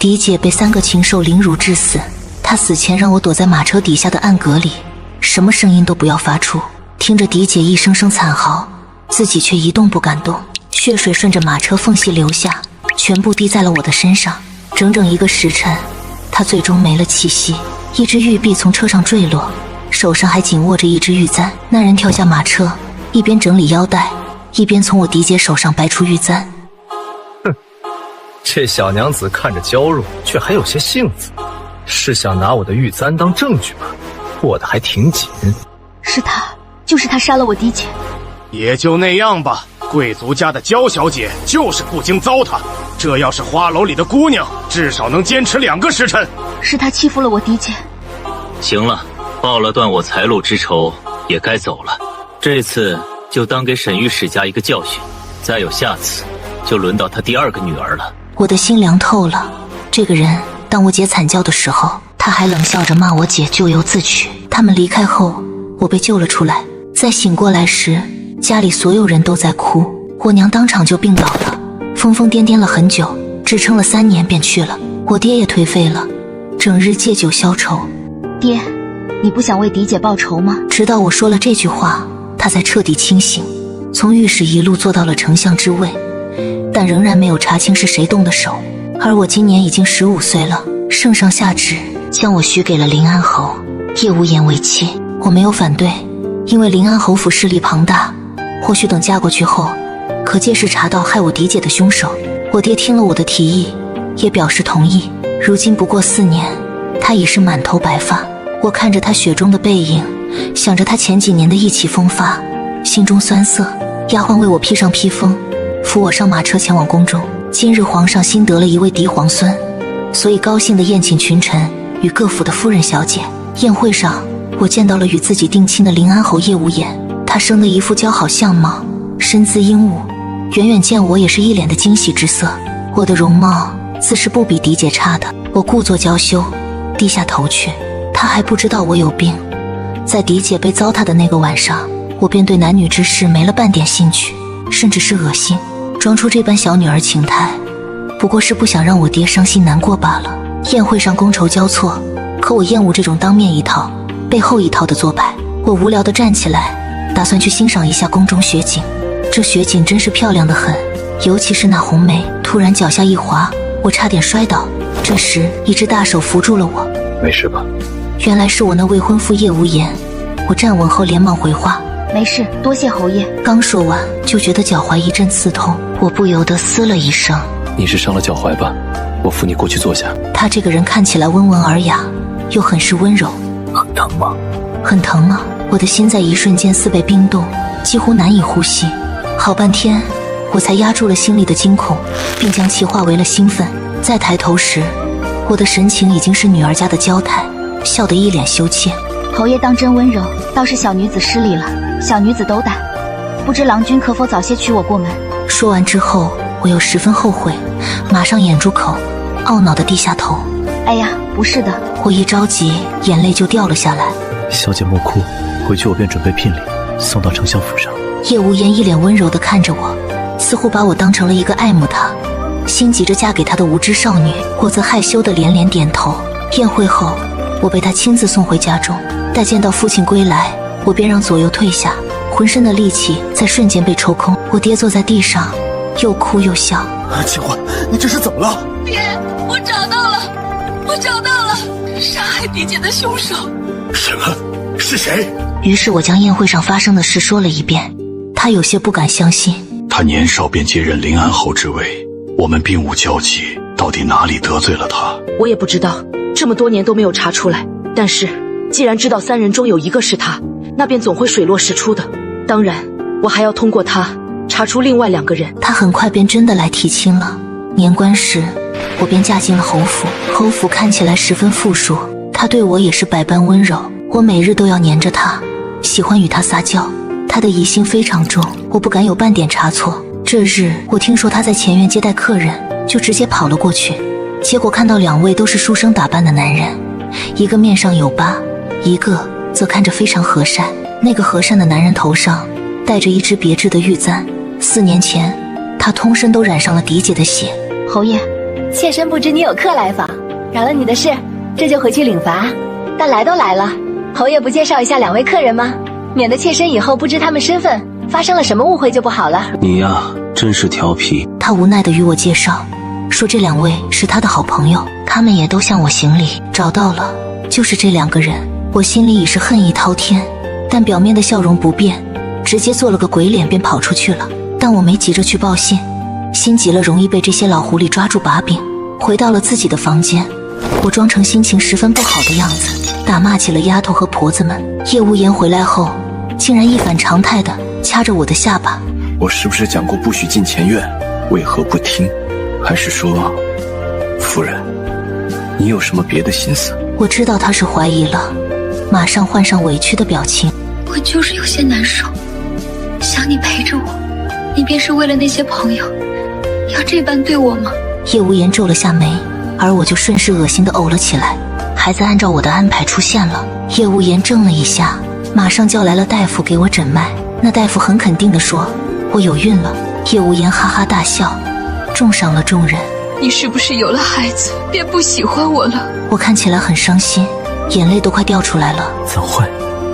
狄姐被3个禽兽凌辱致死，她死前让我躲在马车底下的暗格里，什么声音都不要发出。听着狄姐一声声惨嚎，自己却一动不敢动，血水顺着马车缝隙流下，全部滴在了我的身上。整整1个时辰，她最终没了气息。一只玉璧从车上坠落，手上还紧握着一只玉簪。那人跳下马车，一边整理腰带，一边从我狄姐手上掰出玉簪。哼，这小娘子看着娇弱，却还有些性子，是想拿我的玉簪当证据吧？握得还挺紧。是他，就是他杀了我狄姐。也就那样吧，贵族家的娇小姐就是不经糟蹋，这要是花楼里的姑娘，至少能坚持2个时辰。是他欺负了我狄姐。行了，报了断我财路之仇，也该走了。这次就当给沈御史家一个教训，再有下次，就轮到他第2个女儿了。我的心凉透了。这个人，当我姐惨叫的时候，他还冷笑着骂我姐咎由自取。他们离开后，我被救了出来。在醒过来时，家里所有人都在哭，我娘当场就病倒了，疯疯癫癫了很久，支撑了3年便去了。我爹也颓废了，整日借酒消愁。爹，你不想为狄姐报仇吗？直到我说了这句话，他才彻底清醒，从御史一路做到了丞相之位，但仍然没有查清是谁动的手。而我今年已经15岁了，圣上下旨将我许给了临安侯叶无言为妻。我没有反对，因为临安侯府势力庞大，或许等嫁过去后，可届时查到害我狄姐的凶手。我爹听了我的提议，也表示同意。如今不过4年，他已是满头白发。我看着他雪中的背影，想着他前几年的意气风发，心中酸涩。丫鬟为我披上披风，扶我上马车前往宫中。今日皇上新得了一位嫡皇孙，所以高兴地宴请群臣与各府的夫人小姐。宴会上，我见到了与自己定亲的临安侯叶无言，他生得一副姣好相貌，身姿英武，远远见我也是一脸的惊喜之色。我的容貌自是不比狄姐差的。我故作娇羞，低下头去。他还不知道我有病。在狄姐被糟蹋的那个晚上，我便对男女之事没了半点兴趣，甚至是恶心。装出这般小女儿情态，不过是不想让我爹伤心难过罢了。宴会上觥筹交错，可我厌恶这种当面一套背后一套的做派。我无聊地站起来，打算去欣赏一下宫中雪景。这雪景真是漂亮得很，尤其是那红梅。突然脚下一滑，我差点摔倒。这时一只大手扶住了我。没事吧？原来是我那未婚夫叶无言。我站稳后连忙回话，没事，多谢侯爷。刚说完就觉得脚踝一阵刺痛，我不由得嘶了一声。你是伤了脚踝吧？我扶你过去坐下。他这个人看起来温文尔雅，又很是温柔。很疼吗？很疼啊！我的心在一瞬间似被冰冻，几乎难以呼吸。好半天我才压住了心里的惊恐，并将其化为了兴奋。再抬头时，我的神情已经是女儿家的娇态，笑得一脸羞怯。侯爷当真温柔，倒是小女子失礼了。小女子斗胆，不知郎君可否早些娶我过门？说完之后，我又十分后悔，马上掩住口，懊恼地低下头。哎呀，不是的。我一着急，眼泪就掉了下来。小姐莫哭，回去我便准备聘礼，送到丞相府上。叶无言一脸温柔地看着我，似乎把我当成了一个爱慕他、心急着嫁给他的无知少女。我则害羞地连连点头。宴会后，我被他亲自送回家中。待见到父亲归来，我便让左右退下，浑身的力气在瞬间被抽空。我爹坐在地上，又哭又笑。秦欢，你这是怎么了？爹，我找到了，我找到了杀害狄姐的凶手。什么？是谁？于是我将宴会上发生的事说了一遍。他有些不敢相信。他年少便接任临安侯之位，我们并无交集，到底哪里得罪了他？我也不知道，这么多年都没有查出来。但是既然知道3人中有一个是他，那便总会水落石出的。当然我还要通过他查出另外2个人。他很快便真的来提亲了。年关时，我便嫁进了侯府。侯府看起来十分富庶，他对我也是百般温柔。我每日都要黏着他，喜欢与他撒娇。他的疑心非常重，我不敢有半点差错。这日我听说他在前院接待客人，就直接跑了过去。结果看到2位都是书生打扮的男人，一个面上有疤，一个则看着非常和善。那个和善的男人头上戴着一只别致的玉簪，4年前他通身都染上了狄姐的血。侯爷，妾身不知你有客来访，扰了你的事，这就回去领罚。但来都来了，侯爷不介绍一下两位客人吗？免得妾身以后不知他们身份，发生了什么误会就不好了。你呀，真是调皮。他无奈地与我介绍，说这两位是他的好朋友，他们也都向我行礼。找到了，就是这2个人。我心里已是恨意滔天，但表面的笑容不变，直接做了个鬼脸便跑出去了。但我没急着去报信，心急了容易被这些老狐狸抓住把柄。回到了自己的房间，我装成心情十分不好的样子，打骂起了丫头和婆子们。叶无言回来后，竟然一反常态地掐着我的下巴。我是不是讲过不许进前院？为何不听？还是说，夫人，你有什么别的心思？我知道他是怀疑了，马上换上委屈的表情。我就是有些难受，想你陪着我，你便是为了那些朋友，要这般对我吗？叶无言皱了下眉，而我就顺势恶心地呕了起来。孩子按照我的安排出现了，叶无言怔了一下，马上叫来了大夫给我诊脉。那大夫很肯定地说我有孕了。叶无言哈哈大笑，重伤了众人。你是不是有了孩子便不喜欢我了？我看起来很伤心，眼泪都快掉出来了。怎会？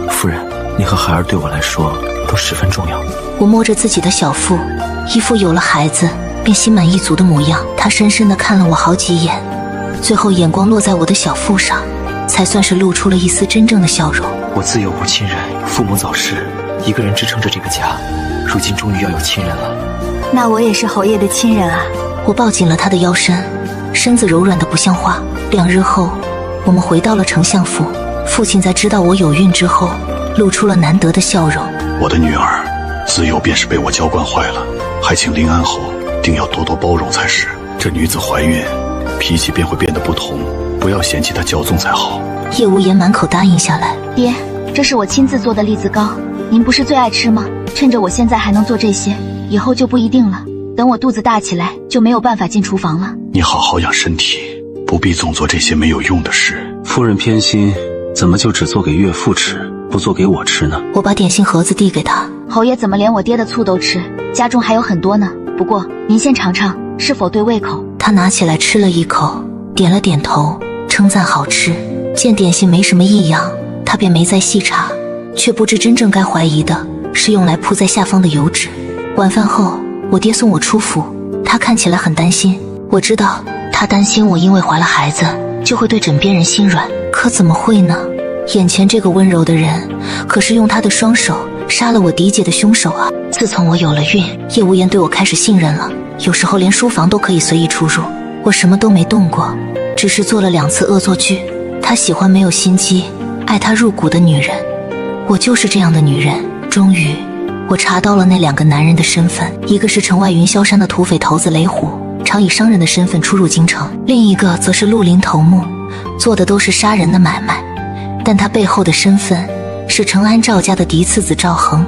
夫人，你和孩儿对我来说都十分重要。我摸着自己的小腹，一副有了孩子便心满意足的模样。他深深地看了我好几眼，最后眼光落在我的小腹上，才算是露出了一丝真正的笑容。我自幼无亲人，父母早逝，一个人支撑着这个家，如今终于要有亲人了。那我也是侯爷的亲人啊。我抱紧了他的腰身，身子柔软的不像话。2日后，我们回到了丞相府。父亲在知道我有孕之后，露出了难得的笑容。我的女儿自幼便是被我娇惯坏了，还请临安侯定要多多包容才是。这女子怀孕，脾气便会变得不同，不要嫌弃她骄纵才好。叶无言满口答应下来。爹，这是我亲自做的栗子糕，您不是最爱吃吗？趁着我现在还能做这些，以后就不一定了。等我肚子大起来，就没有办法进厨房了。你好好养身体，不必总做这些没有用的事。夫人偏心，怎么就只做给岳父吃，不做给我吃呢？我把点心盒子递给他。侯爷怎么连我爹的醋都吃？家中还有很多呢。不过您先尝尝，是否对胃口？他拿起来吃了一口，点了点头，称赞好吃。见点心没什么异样，他便没再细查，却不知真正该怀疑的是用来铺在下方的油纸。晚饭后，我爹送我出府，他看起来很担心。我知道他担心我因为怀了孩子就会对枕边人心软，可怎么会呢？眼前这个温柔的人可是用他的双手杀了我嫡姐的凶手啊！自从我有了孕，叶无言对我开始信任了，有时候连书房都可以随意出入。我什么都没动过，只是做了2次恶作剧。他喜欢没有心机、爱他入骨的女人，我就是这样的女人。终于我查到了那2个男人的身份，一个是城外云霄山的土匪头子雷虎，常以商人的身份出入京城；另一个则是绿林头目，做的都是杀人的买卖，但他背后的身份是成安赵家的嫡次子赵恒，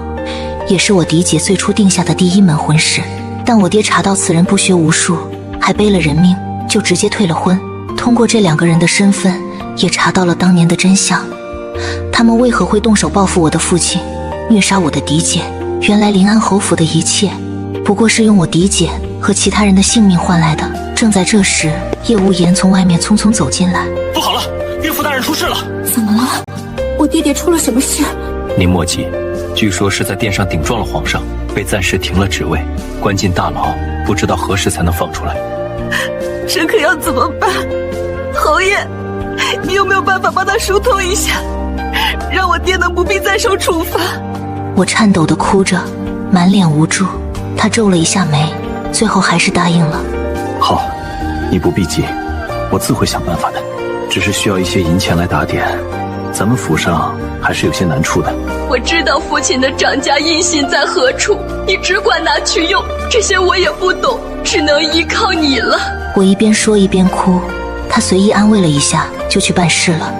也是我嫡姐最初定下的第一门婚事。但我爹查到此人不学无术，还背了人命，就直接退了婚。通过这2个人的身份，也查到了当年的真相。他们为何会动手报复我的父亲，虐杀我的嫡姐？原来临安侯府的一切不过是用我嫡姐和其他人的性命换来的。正在这时，叶无言从外面匆匆走进来。不好了，岳父大人出事了！怎么了？我爹爹出了什么事？您莫急，据说是在殿上顶撞了皇上，被暂时停了职位，关进大牢，不知道何时才能放出来。这可要怎么办？侯爷，你有没有办法帮他疏通一下，让我爹能不必再受处罚？我颤抖地哭着，满脸无助。他皱了一下眉，最后还是答应了。好，你不必急，我自会想办法的，只是需要一些银钱来打点，咱们府上还是有些难处的。我知道父亲的掌家印信在何处，你只管拿去用，这些我也不懂，只能依靠你了。我一边说一边哭，他随意安慰了一下，就去办事了。